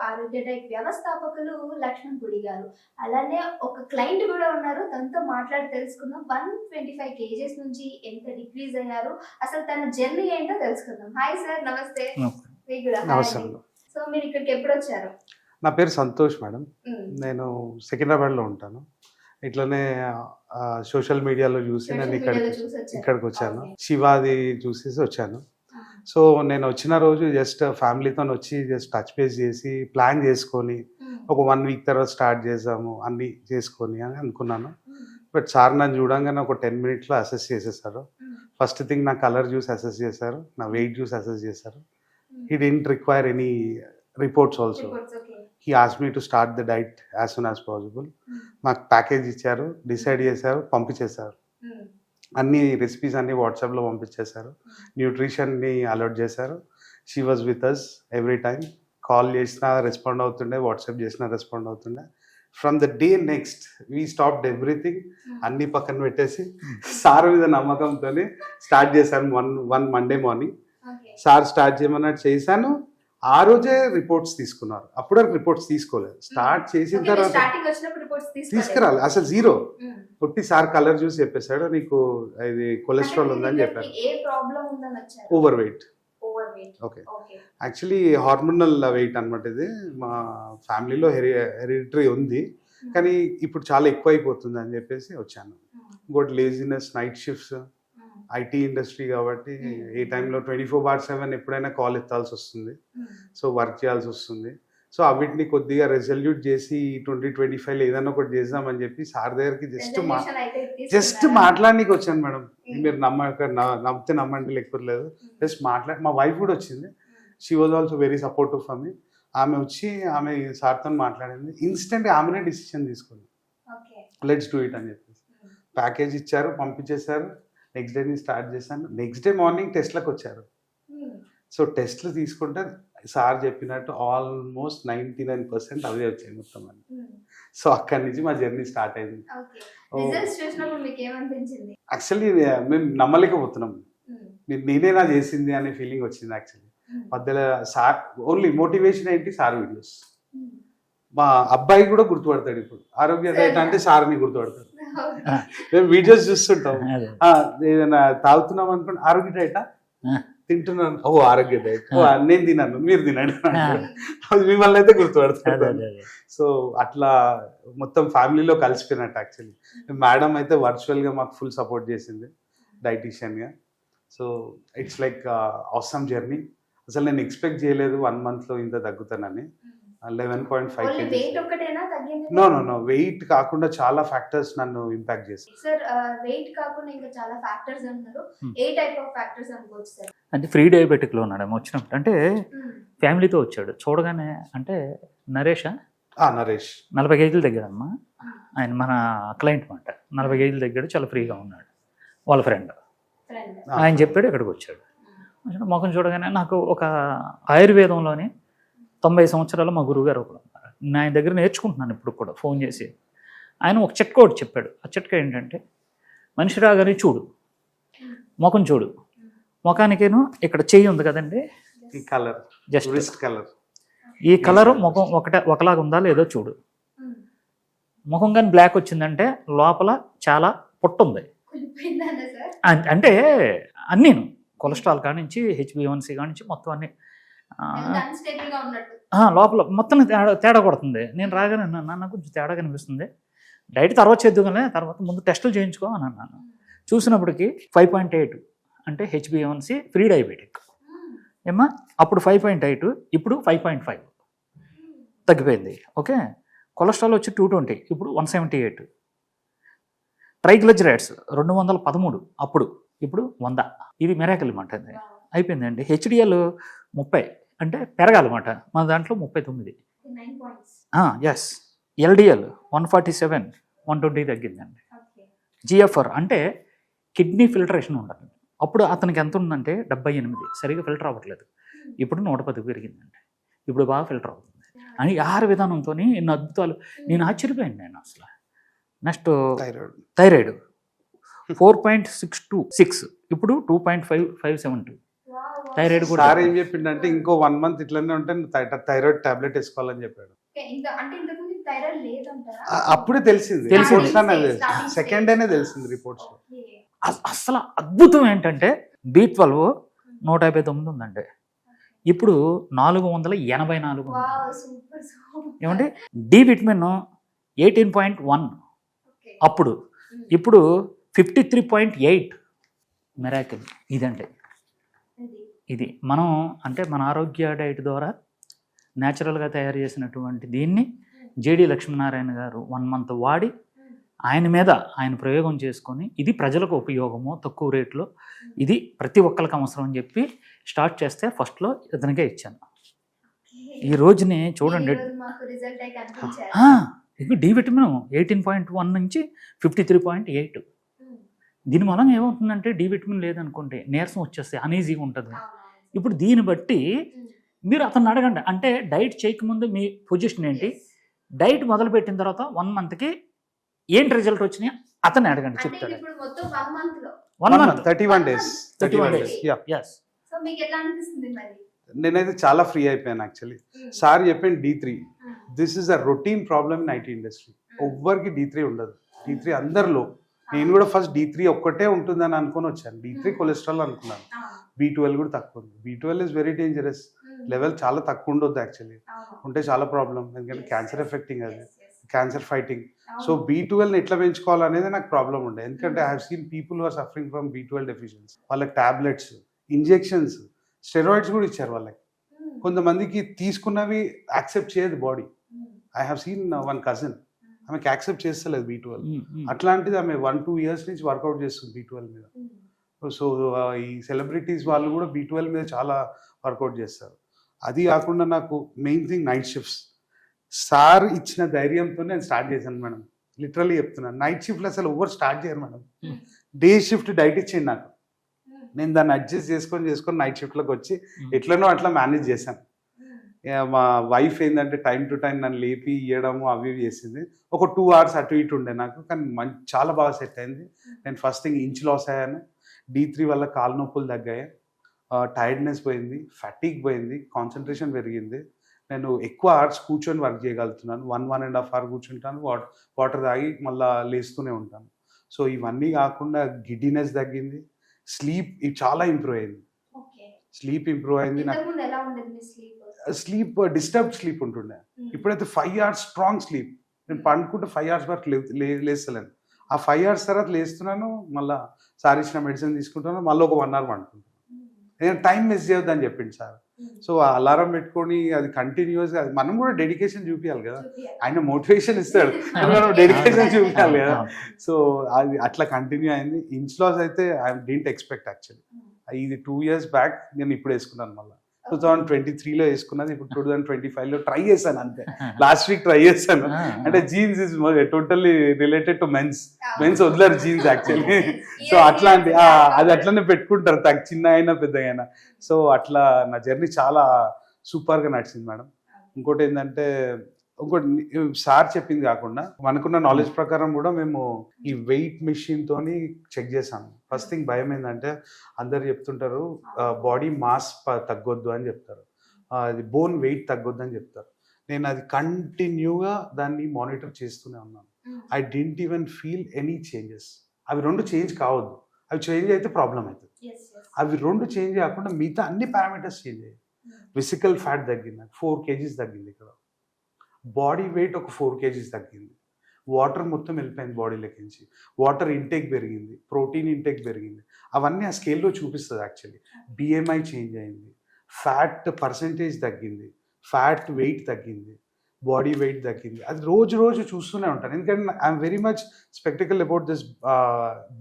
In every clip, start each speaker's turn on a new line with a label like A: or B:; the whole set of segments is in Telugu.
A: ఆరోగ్య డైట్ వ్యవస్థాపకులు లక్ష్మణ్ గుడి గారు. అలానే ఒక క్లయింట్ కూడా ఉన్నారు. తనతో మాట్లాడి తెలుసుకుందాం. 125 కేజీస్ నుంచి ఎంత డిక్రీజ్ అయ్యారు, అసలు తన జర్నీ ఏంటో తెలుసుకుందాం. హాయ్ సార్, నమస్తే. మీకు కూడా హాయ్ అండి. సో మీరు ఇక్కడికి ఎప్పుడు వచ్చారు?
B: నా పేరు సంతోష్ మేడం. నేను సికింద్రాబాద్లో ఉంటాను. ఇట్లనే సోషల్ మీడియాలో చూసి నేను ఇక్కడికి వచ్చాను. శివాది చూసేసి వచ్చాను. సో నేను వచ్చిన రోజు జస్ట్ ఫ్యామిలీతో వచ్చి జస్ట్ టచ్ బేస్ చేసి ప్లాన్ చేసుకొని ఒక 1 వీక్ తర్వాత స్టార్ట్ చేద్దాము అన్నీ చేసుకొని అని అనుకున్నాను. బట్ సార్ నన్ను చూడంగానే ఒక 10 మినిట్స్లో అసెస్ చేసేసారు. ఫస్ట్ థింగ్ నా కలర్ చూసి అసెస్ చేశారు, నా వెయిట్ చూసి అసెస్ చేశారు. He didn't require any reports also. He asked me to start the diet as soon as possible. మాకు ప్యాకేజ్ ఇచ్చారు, డిసైడ్ చేశారు, పంపించేశారు. అన్ని రెసిపీస్ అన్ని వాట్సాప్లో పంపించేశారు. న్యూట్రిషన్ని అలర్ట్ చేశారు. She was with us every time. Call చేసినా రెస్పాండ్ అవుతుండే, వాట్సాప్ చేసినా రెస్పాండ్ అవుతుండే. From the day next we stopped everything. అన్ని పక్కన పెట్టేసి సార్ మీద నమ్మకంతో స్టార్ట్ చేశాను. One Monday morning sir start చేయమన్నట్టు చేశాను. ఆ రోజే రిపోర్ట్స్ తీసుకున్నారు. అప్పుడు రిపోర్ట్స్ తీసుకోలేదు. స్టార్ట్ చేసిన తర్వాత తీసుకురాలి, అసలు జీరో. పుట్టి సార్ కలర్ చూసి చెప్పేశాడు, నీకు ఇది కొలెస్ట్రాల్ ఉందని చెప్పారు. Overweight. Okay, actually hormonal weight అనమాట. ఇది మా ఫ్యామిలీలో హెరిడిటరీ ఉంది, కానీ ఇప్పుడు చాలా ఎక్కువ అయిపోతుంది అని చెప్పేసి వచ్చాను. ఇంకోటి laziness, night shifts, IT industry కాబట్టి ఏ టైంలో 24/7 ఎప్పుడైనా కాల్ ఎత్తాల్సి వస్తుంది. సో వర్క్ చేయాల్సి వస్తుంది. సో అవిటిని కొద్దిగా రెజల్యూట్ చేసి 2025లో ఏదైనా ఒకటి చేద్దామని చెప్పి సార్ దగ్గరికి జస్ట్ మాట్లాడడానికి వచ్చాను మేడం. మీరు నమ్మితే నమ్మంటే లేకపోతే లేదు. జస్ట్ మా వైఫ్ కూడా వచ్చింది. She was also very supportive for me. ఆమె వచ్చి ఆమె సార్తో మాట్లాడింది. ఇన్స్టెంట్ ఆమెనే డిసిషన్ తీసుకుంది, లెట్స్ డూ ఇట్ అని చెప్పేసి. ప్యాకేజ్ ఇచ్చారు, పంపించేశారు. నెక్స్ట్ డే నేను స్టార్ట్ చేశాను. నెక్స్ట్ డే మార్నింగ్ టెస్ట్లకు వచ్చారు. సో టెస్ట్లు తీసుకుంటే సార్ చెప్పినట్టు ఆల్మోస్ట్ 99% అవే వచ్చాయి మొత్తం అన్ని. సో అక్కడి నుంచి మా జర్నీ స్టార్ట్ అయింది. యాక్చువల్లీ మేము నమ్మలేకపోతున్నాం. నేనేనా చేసింది అనే ఫీలింగ్ వచ్చింది. యాక్చువల్లీ మధ్యలో సార్ ఓన్లీ మోటివేషన్ ఏంటి, సార్ వీడియోస్. మా అబ్బాయి కూడా గుర్తుపడతాడు. ఇప్పుడు ఆరోగ్య డైట్ అంటే సార్ని గుర్తుపడతాడు. మేము వీడియోస్ చూస్తుంటాం. ఏదైనా తాగుతున్నాం అనుకోండి, ఆరోగ్య డైటా తింటున్నాను, ఓ ఆరోగ్య డైట్, నేను తిన్నాను, మీరు తినండి, అది మిమ్మల్ని అయితే గుర్తుపడతాడు. సో అట్లా మొత్తం ఫ్యామిలీలో కలిసిపోయినట్టు. యాక్చువల్లీ మేడం అయితే వర్చువల్గా మాకు ఫుల్ సపోర్ట్ చేసింది డైటీషియన్గా. So it's like awesome journey. అసలు నేను ఎక్స్పెక్ట్ చేయలేదు 1 monthలో ఇంత తగ్గుతానని. 11.5 kg. నో వెయిట్ కాకుండా చాలా ఫ్యాక్టర్స్ నన్ను ఇంపాక్ట్ చేశాయి.
A: సార్ వెయిట్ కాకుండా ఇంకా చాలా ఫ్యాక్టర్స్ అంటారు. ఏ టైప్ ఆఫ్ ఫ్యాక్టర్స్ అనుకోవచ్చు సార్?
C: అంటే ఫ్రీ డయాబెటిక్ లో ఉన్నాడు వచ్చినప్పుడు. అంటే ఫ్యామిలీతో వచ్చాడు. చూడగానే అంటే నరేష్ 40 కేజీలు తగ్గాడమ్మా. ఆయన మన క్లయింట్ మాట. 40 కేజీలు తగ్గాడు, చాలా ఫ్రీగా ఉన్నాడు. వాళ్ళ ఫ్రెండ్ ఆయన చెప్పాడు, ఇక్కడికి వచ్చాడు. ముఖం చూడగానే నాకు ఒక ఆయుర్వేదంలోని 90 సంవత్సరాలు మా గురువుగారు ఒకడు ఉన్నారు. నేను ఆయన దగ్గర నేర్చుకుంటున్నాను ఇప్పుడు కూడా. ఫోన్ చేసి ఆయన ఒక చిట్కా ఒకటి చెప్పాడు. ఆ చిట్కా ఏంటంటే, మనిషి రాగానే చూడు, ముఖం చూడు, ముఖానికేను ఇక్కడ చెయ్యి ఉంది కదండి,
B: ఈ కలర్, జస్ట్ కలర్,
C: ఈ కలర్ ముఖం ఒకలాగా ఉందా లేదో చూడు. ముఖం కానీ బ్లాక్ వచ్చిందంటే లోపల చాలా పొట్టు ఉంది. అంటే అన్నీను కొలెస్ట్రాల్ కానించి HbA1c కానించి మొత్తం అన్ని లోపల మొత్తం తేడా కొడుతుంది. నేను రాగానే నాకు కొంచెం తేడా కనిపిస్తుంది, డైట్ తర్వాత చేద్దాం, తర్వాత ముందు టెస్టులు చేయించుకో అని అన్నాను. చూసినప్పటికి 5.8 అంటే HbA1c ప్రీ డయాబెటిక్ ఏమా. అప్పుడు 5.8, ఇప్పుడు 5.5 తగ్గిపోయింది. ఓకే, కొలెస్ట్రాల్ వచ్చి 220, ఇప్పుడు 178. ట్రైగ్లిజరైడ్స్ 213 అప్పుడు, ఇప్పుడు 100. ఇది మిరాకిల్ అన్నమాట. అయిపోయిందండి. HDL 30 అంటే పెరగాలన్నమాట. మన దాంట్లో 39. ఎస్. LDL 147, 120 తగ్గిందండి. GFR అంటే కిడ్నీ ఫిల్టరేషన్ ఉండాలి. అప్పుడు అతనికి ఎంత ఉందంటే 78, సరిగా ఫిల్టర్ అవ్వట్లేదు. ఇప్పుడు 110 పెరిగిందండి. ఇప్పుడు బాగా ఫిల్టర్ అవుతుంది అని ఆహార విధానంతో ఎన్ని అద్భుతాలు. నేను ఆశ్చర్యపోయాను. నేను అసలు నెక్స్ట్ థైరాయిడ్ 4.626, ఇప్పుడు 2.572. థైరాయిడ్ కూడా
B: సార్ ఏం చెప్పిండంటే ఇంకో 1 month ఇట్లనే ఉంటే థైరాయిడ్ టాబ్లెట్ వేసుకోవాలని చెప్పాడు.
A: అంటే ఇంతకుముందు థైరాయిడ్ లేదంటారా?
B: అప్పుడే తెలిసింది,
C: తెలిసింది.
B: సెకండ్ డేనే తెలిసింది రిపోర్ట్స్.
C: అసలు అద్భుతం ఏంటంటే B12 159 ఉందండి, ఇప్పుడు 484 ఉంది. ఏమంటే డి విటమిన్ 18.1 అప్పుడు, ఇప్పుడు 53.8. మిరాకిల్ ఇదండి. ఇది మనం అంటే మన ఆరోగ్య డైట్ ద్వారా న్యాచురల్గా తయారు చేసినటువంటి దీన్ని జేడి లక్ష్మీనారాయణ గారు 1 month వాడి ఆయన మీద ఆయన ప్రయోగం చేసుకొని ఇది ప్రజలకు ఉపయోగము, తక్కువ రేట్లో ఇది ప్రతి ఒక్కరికి అవసరం అని చెప్పి స్టార్ట్ చేస్తే ఫస్ట్లో ఇతనికే ఇచ్చాను. ఈ రోజుని చూడండి, ఇది డి విటమిన్ 18.1 నుంచి 53.8. దీని మూలంగా ఏమవుతుందంటే డి విటమిన్ లేదనుకోండి నీరసం వచ్చేస్తే అనీజీగా ఉంటుంది. ఇప్పుడు దీన్ని బట్టి మీరు అతను అడగండి, అంటే డైట్ చేయకముందు మీ పొజిషన్ ఏంటి, డైట్ మొదలుపెట్టిన తర్వాత 1 monthకి ఏంటి రిజల్ట్ వచ్చినాయి అతన్ని అడగండి, చెప్తాడు. 1 month
B: 31 days.
C: Yes.
B: నేనైతే చాలా ఫ్రీ అయిపోయాను యాక్చువల్లీ. సార్ చెప్పండి D3, this is a routine problem in IT industry. ఎవ్వరికి D3 ఉండదు, D3 అందరిలో. నేను కూడా ఫస్ట్ D3 ఒక్కటే ఉంటుందని అనుకొని వచ్చాను. D3 కొలెస్ట్రాల్ అనుకున్నాను. B12 కూడా తక్కువ ఉంది. B12 is very dangerous. Level చాలా తక్కువ ఉండొద్దు యాక్చువల్లీ, ఉంటే చాలా ప్రాబ్లం. ఎందుకంటే క్యాన్సర్ ఎఫెక్టింగ్, అది క్యాన్సర్ ఫైటింగ్. సో B12ని ఎట్లా పెంచుకోవాలనేది నాకు ప్రాబ్లం ఉండే. ఎందుకంటే I have seen people are suffering from B12 deficiency. వాళ్ళకి టాబ్లెట్స్, ఇంజెక్షన్స్, స్టెరాయిడ్స్ కూడా ఇచ్చారు వాళ్ళకి. కొంతమందికి తీసుకున్నవి యాక్సెప్ట్ చేయదు body. I have seen 1 cousin, ఆమెకి యాక్సెప్ట్ చేస్తలేదు B12. అట్లాంటిది ఆమె 1-2 years నుంచి వర్కౌట్ చేస్తుంది B12 మీద. సో ఈ సెలబ్రిటీస్ వాళ్ళు కూడా B12 మీద చాలా వర్కౌట్ చేస్తారు. అది కాకుండా నాకు main thing night shifts. Sir ఇచ్చిన ధైర్యంతో నేను స్టార్ట్ చేశాను మేడం, లిటరల్లీ చెప్తున్నాను. నైట్ షిఫ్ట్లు అసలు ఎవరు స్టార్ట్ చేయరు మేడం. డే షిఫ్ట్ డైట్ ఇచ్చేయండి నాకు, నేను దాన్ని అడ్జస్ట్ చేసుకొని నైట్ షిఫ్ట్లోకి వచ్చి ఎట్లనో అట్లా మేనేజ్ చేశాను. మా వైఫ్ ఏంటంటే టైం టు టైం నన్ను లేపి ఇవ్వడము అవి చేసింది. ఒక 2 hours అటు ఇటు ఉండే నాకు, కానీ చాలా బాగా సెట్ అయింది. నేను ఫస్ట్ థింగ్ ఇంచ్ లాస్ అయ్యాను. D3 వల్ల కాలు నొప్పులు తగ్గాయి, టైర్డ్నెస్ పోయింది, ఫటిగ్ పోయింది, కాన్సన్ట్రేషన్ పెరిగింది. నేను ఎక్కువ hours కూర్చొని వర్క్ చేయగలుగుతున్నాను. 1.5 hour కూర్చుంటాను, వాటర్ తాగి మళ్ళీ లేస్తూనే ఉంటాను. సో ఇవన్నీ కాకుండా గిడ్డినెస్ తగ్గింది, స్లీప్ చాలా ఇంప్రూవ్ అయింది. స్లీప్ ఇంప్రూవ్ అయింది. స్లీప్ డిస్టర్బ్డ్ స్లీప్ ఉంటుండే, ఇప్పుడైతే 5 hours స్ట్రాంగ్ స్లీప్. నేను పండుకుంటే 5 hours వరకు లేస్తలేను. ఆ 5 hours తర్వాత లేస్తున్నాను, మళ్ళీ సార్ ఇచ్చిన మెడిసిన్ తీసుకుంటాను, మళ్ళీ ఒక 1 hour పండుకుంటాను. నేను టైం మిస్ చేయొద్దని చెప్పింది సార్. సో అలారం పెట్టుకొని అది కంటిన్యూస్గా, మనం కూడా డెడికేషన్ చూపించాలి కదా. ఆయన మోటివేషన్ ఇస్తాడు, మనం డెడికేషన్ చూపించాలి కదా. సో అది అట్లా కంటిన్యూ అయింది. ఇంచ్ లాస్ అయితే ఐ డింట్ ఎక్స్పెక్ట్ యాక్చువల్లీ. ఇది 2 years బ్యాక్ నేను ఇప్పుడు వేసుకున్నాను, మళ్ళీ 2023లో వేసుకున్నది. ఇప్పుడు 2025లో ట్రై చేశాను అంతే. లాస్ట్ వీక్ ట్రై చేశాను. అంటే genes is totally related to men's వదిలేరు జీన్స్ యాక్చువల్లీ. సో అట్లాంటి అది అట్లనే పెట్టుకుంటారు, చిన్న అయినా పెద్ద అయినా. సో అట్లా నా జర్నీ చాలా సూపర్గా నడిచింది మేడం. ఇంకోటి ఏంటంటే, సార్ చెప్పింది కాకుండా మనకున్న నాలెడ్జ్ ప్రకారం కూడా మేము ఈ వెయిట్ మెషిన్ తోని చెక్ చేసాము. ఫస్ట్ థింగ్ భయం ఏంటంటే, అందరు చెప్తుంటారు బాడీ మాస్ తగ్గొద్దు అని చెప్తారు, అది బోన్ వెయిట్ తగ్గొద్దు అని చెప్తారు. నేను అది కంటిన్యూగా దాన్ని మానిటర్ చేస్తూనే ఉన్నాను. I didn't even feel any changes. అవి 2 చేంజ్ కావద్దు, అవి చేంజ్ అయితే ప్రాబ్లం అవుతుంది. అవి 2 చేంజ్ కాకుండా మిగతా అన్ని పారామీటర్స్ చేంజ్ అయ్యాయి. ఫిజికల్ ఫ్యాట్ తగ్గింది, 4 kgs తగ్గింది. ఇక్కడ బాడీ వెయిట్ ఒక 4 kgs తగ్గింది. వాటర్ మొత్తం వెళ్ళిపోయింది బాడీలోకి నుంచి. వాటర్ ఇంటేక్ పెరిగింది, ప్రోటీన్ ఇంటేక్ పెరిగింది. అవన్నీ ఆ స్కేల్లో చూపిస్తుంది యాక్చువల్లీ. BMI చేంజ్ అయింది, ఫ్యాట్ పర్సంటేజ్ తగ్గింది, ఫ్యాట్ వెయిట్ తగ్గింది, బాడీ వెయిట్ తగ్గింది. అది రోజు చూస్తూనే ఉంటాను. ఎందుకంటే I'm very much spectacle about this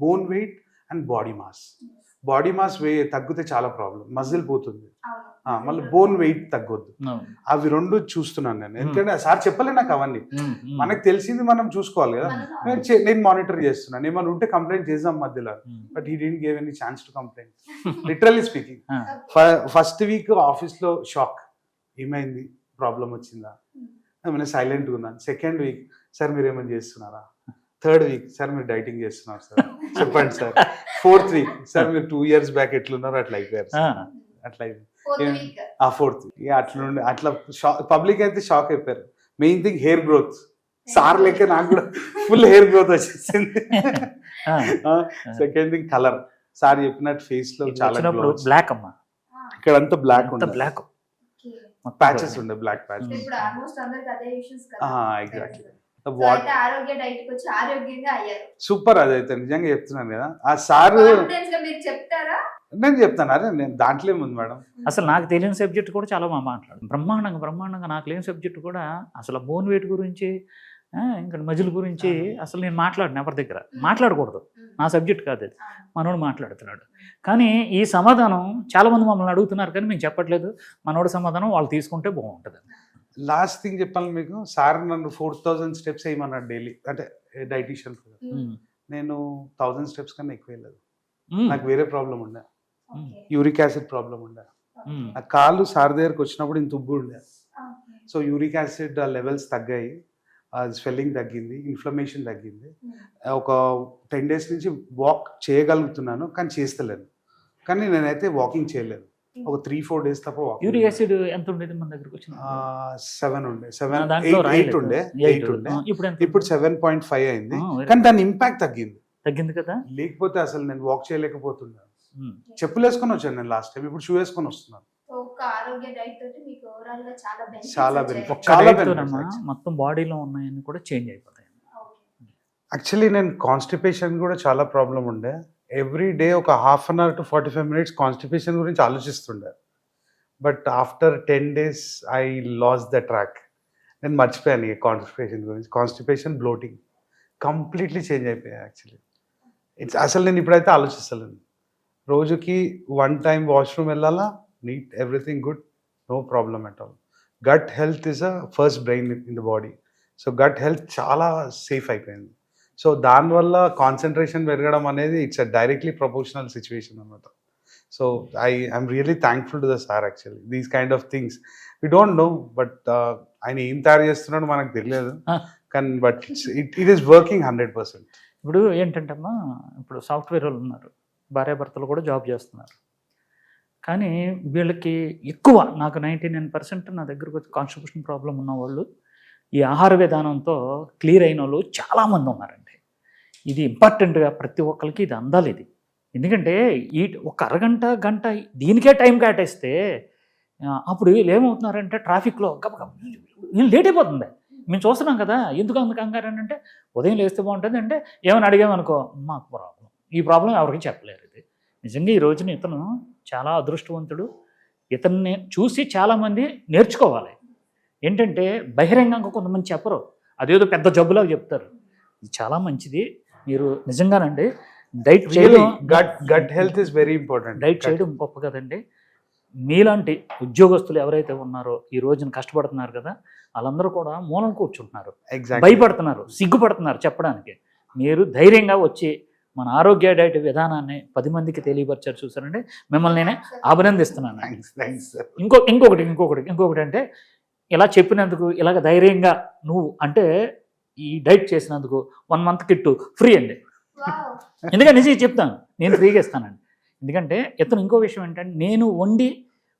B: bone weight and body mass. Body mass తగ్గితే చాలా ప్రాబ్లం, మజిల్ పోతుంది. మళ్ళీ బోన్ వెయిట్ తగ్గొద్దు. అవి 2 చూస్తున్నాను నేను. ఎందుకంటే సార్ చెప్పలే నాకు అవన్నీ, మనకు తెలిసింది మనం చూసుకోవాలి కదా. నేను మానిటర్ చేస్తున్నాను, ఏమైనా ఉంటే కంప్లైంట్ చేద్దాం మధ్యలో. But he didn't give any chance to complaint, literally speaking. First week ఆఫీస్లో షాక్, ఏమైంది, ప్రాబ్లం వచ్చిందా, ఏమైనా సైలెంట్గా ఉన్నాను. సెకండ్ వీక్, సార్ మీరు ఏమైనా చేస్తున్నారా. థర్డ్ వీక్, సార్ మీరు డైటింగ్ చేస్తున్నారు సార్, చెప్పండి సార్. ఫోర్త్ వీక్, సార్ మీరు 2 years బ్యాక్ ఎట్లున్నారు అట్లా అయిపోయారు. అట్లా అయింది.
A: ఫోర్త్ వీక్
B: ఆ ఫోర్త్ ఇక అట్లా అట్లా పబ్లిక్ అయితే షాక్ అయిపోయారు. Main thing hair growth. Sir లెక్క నాకు కూడా ఫుల్ హెయిర్ గ్రోత్ వచ్చేసింది. Second thing colour. సార్ చెప్పినట్టు ఫేస్ లో చాలా
C: బ్లాక్ అమ్మా,
B: ఇక్కడ అంతా బ్లాక్
C: అంతా బ్లాక్
B: ప్యాచెస్ ఉండే, బ్లాక్ ప్యాచెస్.
A: ఇప్పుడు ఆల్మోస్ట్ అందరికి అదే ఇష్యూస్ కదా.
B: ఎగ్జాక్ట్లీ.
A: అయితే ఆరోగ్య డైట్ కి వచ్చి ఆరోగ్యంగా అయ్యారు.
B: సూపర్. అదైతే నిజంగా చెప్తున్నాను కదా, ఆ సార్
A: కాన్ఫిడెన్స్ గా మీరు చెప్తారా?
B: నేను చెప్తాను. అరే నేను దాంట్లో ఏముంది మేడం,
C: అసలు నాకు తెలియని సబ్జెక్ట్ కూడా చాలా మాట్లాడు బ్రహ్మాండంగా నాకు లేని సబ్జెక్ట్ కూడా అసలు బోన్ వెయిట్ గురించి ఇంకా మజిల్ గురించి అసలు నేను మాట్లాడిన ఎవరి దగ్గర మాట్లాడకూడదు, నా సబ్జెక్ట్ కాదు అది, మనోడు మాట్లాడుతున్నాడు. కానీ ఈ సమాధానం చాలా మంది మమ్మల్ని అడుగుతున్నారు కానీ మేము చెప్పట్లేదు. మనోడు సమాధానం వాళ్ళు తీసుకుంటే బాగుంటుంది.
B: లాస్ట్ థింగ్ చెప్పాలి మీకు, సార్ నన్ను 4000 స్టెప్స్ వేయమన్నాడు డైలీ, అంటే డైటీషియన్. నేను 1000 స్టెప్స్ కన్నా ఎక్కువ వెళ్ళదు. నాకు వేరే ప్రాబ్లం ఉండే, యూరిక్ యాసిడ్ ప్రాబ్లం ఉండే. ఆ కాళ్ళు సార్ దగ్గరకు వచ్చినప్పుడు ఇంత ఉబ్బు ఉండే. సో యూరిక్ యాసిడ్ లెవెల్స్ తగ్గాయి, స్వెల్లింగ్ తగ్గింది, ఇన్ఫ్లమేషన్ తగ్గింది. ఒక 10 days నుంచి వాక్ చేయగలుగుతున్నాను కానీ చేస్తలేను. కానీ నేనైతే వాకింగ్ చేయలేను ఒక 3-4 days తప్ప.
C: యూరిక్ యాసిడ్ ఎంత ఉండేది మన దగ్గరకు వచ్చిన?
B: 7 ఉండే, 8 ఉండే. ఇప్పుడు 7.5 అయింది. కానీ దాని ఇంపాక్ట్ తగ్గింది కదా. లేకపోతే అసలు నేను వాక్ చేయలేకపోతున్నాను. చెప్పులు వేసుకొని వచ్చాను నేను లాస్ట్ టైం, ఇప్పుడు షూ వేసుకొని వస్తున్నాను. చాలా బెనిఫిట్.
C: మొత్తం బాడీలో ఉన్నాయని కూడా చేంజ్ అయిపోతాయి.
B: యాక్చువల్లీ నేను కాన్స్టిపేషన్ కూడా చాలా ప్రాబ్లం ఉండే. ఎవ్రీ డే ఒక 1/2 hour to 45 minutes కాన్స్టిపేషన్ గురించి ఆలోచిస్తుండే. But after 10 days I lost the track. నేను మర్చిపోయాను ఇక కాన్స్టిపేషన్ గురించి. కాన్స్టిపేషన్, బ్లోటింగ్ కంప్లీట్లీ చేంజ్ అయిపోయాయి యాక్చువల్లీ. అసలు నేను ఇప్పుడైతే ఆలోచిస్తలేను. రోజుకి 1 time వాష్రూమ్ వెళ్ళాలా, neat, everything good, no problem at all. Gut health is a first brain in the body. So gut health చాలా సేఫ్ అయిపోయింది. సో దానివల్ల కాన్సన్ట్రేషన్ పెరగడం అనేది it's a directly proportional situation అనమాట. So I'm really thankful to the sir actually. These kind of things we don't know, but ఆయన ఏం తయారు చేస్తున్నాడో మనకు తెలియదు. కానీ బట్ ఇట్ ఈస్ వర్కింగ్ 100%.
C: ఇప్పుడు ఏంటంటే అమ్మా, ఇప్పుడు సాఫ్ట్వేర్ వాళ్ళు ఉన్నారు, భార్యాభర్తలు కూడా జాబ్ చేస్తున్నారు. కానీ వీళ్ళకి ఎక్కువ, నాకు 99% నా దగ్గరకు వచ్చి కాన్స్టిపేషన్ ప్రాబ్లం ఉన్న వాళ్ళు, ఈ ఆహార విధానంతో క్లియర్ అయిన వాళ్ళు చాలామంది ఉన్నారండి. ఇది ఇంపార్టెంట్గా ప్రతి ఒక్కరికి ఇది అందాలి. ఇది ఎందుకంటే ఒక అరగంట గంట దీనికే టైం కేటాయిస్తే అప్పుడు వీళ్ళు ఏమవుతున్నారంటే ట్రాఫిక్లో వీళ్ళు లేట్ అయిపోతుంది. మేము చూస్తున్నాం కదా. ఎందుకు అందుకు కంగారు అంటే ఉదయం లేస్తే బాగుంటుంది అంటే ఏమైనా అడిగామనుకో, మాకు ప్రాబ్లం, ఈ ప్రాబ్లం ఎవరికి చెప్పలేరు. ఇది నిజంగా ఈ రోజున ఇతను చాలా అదృష్టవంతుడు. ఇతన్ని చూసి చాలామంది నేర్చుకోవాలి. ఏంటంటే బహిరంగంగా కొంతమంది చెప్పరు, అదేదో పెద్ద జబ్బులాగా చెప్తారు. ఇది చాలా మంచిది. మీరు నిజంగానండి డైట్ చేయడం,
B: gut health is very important.
C: Diet చేయడం గొప్ప కదండి. మీలాంటి ఉద్యోగస్తులు ఎవరైతే ఉన్నారో ఈ రోజున కష్టపడుతున్నారు కదా, వాళ్ళందరూ కూడా మూలం కూర్చుంటున్నారు, భయపడుతున్నారు, సిగ్గుపడుతున్నారు చెప్పడానికి. మీరు ధైర్యంగా వచ్చి మన ఆరోగ్య డైట్ విధానాన్ని 10 మందికి తెలియపరిచారు. చూసారండి, మిమ్మల్ని నేనే అభినందిస్తున్నాను. ఇంకొకటి అంటే ఇలా చెప్పినందుకు, ఇలాగ ధైర్యంగా నువ్వు అంటే ఈ డైట్ చేసినందుకు 1 month కిట్ ఫ్రీ అండి. ఎందుకంటే నిజంగా చెప్తాను, నేను ఫ్రీగా ఇస్తానండి. ఎందుకంటే ఇతను ఇంకో విషయం ఏంటంటే, నేను వండి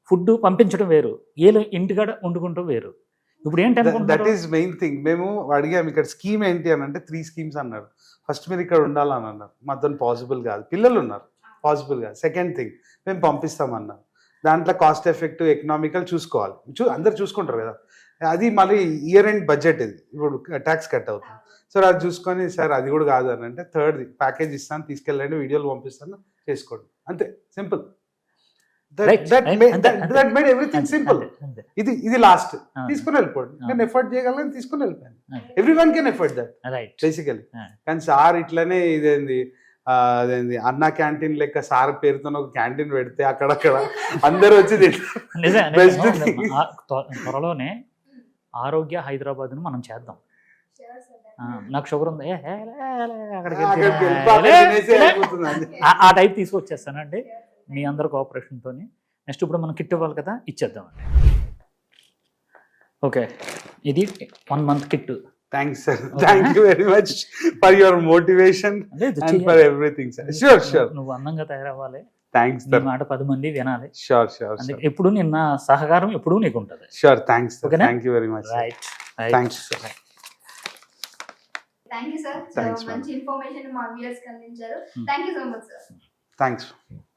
C: ఫుడ్ పంపించడం వేరు, ఇంటికాడ వండుకుంటూ వేరు. ఇప్పుడు ఏంటంటే
B: దట్ ఈస్ మెయిన్ థింగ్. మేము అడిగాము ఇక్కడ స్కీమ్ ఏంటి అని అంటే 3 schemes అన్నారు. ఫస్ట్ మీరు ఇక్కడ ఉండాలని అన్నారు, మాతో పాసిబుల్ కాదు, పిల్లలు ఉన్నారు, పాసిబుల్ కాదు. సెకండ్ థింగ్, మేము పంపిస్తామన్నారు. దాంట్లో కాస్ట్ ఎఫెక్టివ్, ఎకనామికల్ చూసుకోవాలి, అందరు చూసుకుంటారు కదా. అది మళ్ళీ ఇయర్ ఎండ్ బడ్జెట్, ఇది ఇప్పుడు ట్యాక్స్ కట్ అవుతుంది. సో అది చూసుకొని సార్ అది కూడా కాదు అని అంటే థర్డ్ ప్యాకేజ్ ఇస్తాను, తీసుకెళ్ళండి, వీడియోలు పంపిస్తాను, చేసుకోండి, అంతే, సింపుల్. Everything simple. ఇది లాస్ట్, తీసుకుని వెళ్ళిపోండి. నేను ఎఫర్ట్ చేయగలను, తీసుకుని వెళ్ళిపోయాను. Every one can effort that basically. కానీ సార్ ఇట్లనే అదేంది అన్నా క్యాంటీన్ లెక్క సార్ పేరుతో ఒక క్యాంటీన్ పెడితే అక్కడక్కడ అందరూ వచ్చి
C: త్వరలోనే ఆరోగ్య హైదరాబాద్ మనం చేద్దాం. నాకు షుగర్ ఉంది, ఆ టైప్ తీసుకొచ్చేస్తానండి మీ అందరి కోఆపరేషన్తో. నెక్స్ట్ ఇప్పుడు మనం కిట్ ఇవ్వాలి కదా, ఇచ్చేద్దామండి. ఓకే, ఇది 1 month kit.
B: Thanks sir. Thank you very much for your motivation and for everything sir. Sure.
C: నువ్వు అందంగా తయారవ్వాలి.
B: థ్యాంక్స్
C: నీ మాట 10 మంది వినాలి.
B: షూర్ షూర్
C: అందుకే ఎప్పుడు నిన్న సహకారం ఎప్పుడూ నీకు ఉంటుంది.
B: షూర్ థ్యాంక్స్
C: ఓకేనా?
B: Thank you very much
C: right
B: thanks
A: thank you sir.
B: Thanks,
A: మంచి ఇన్ఫర్మేషన్ మా వ్యూయర్స్ కి అందించారు. Thank you so much sir.
B: Thanks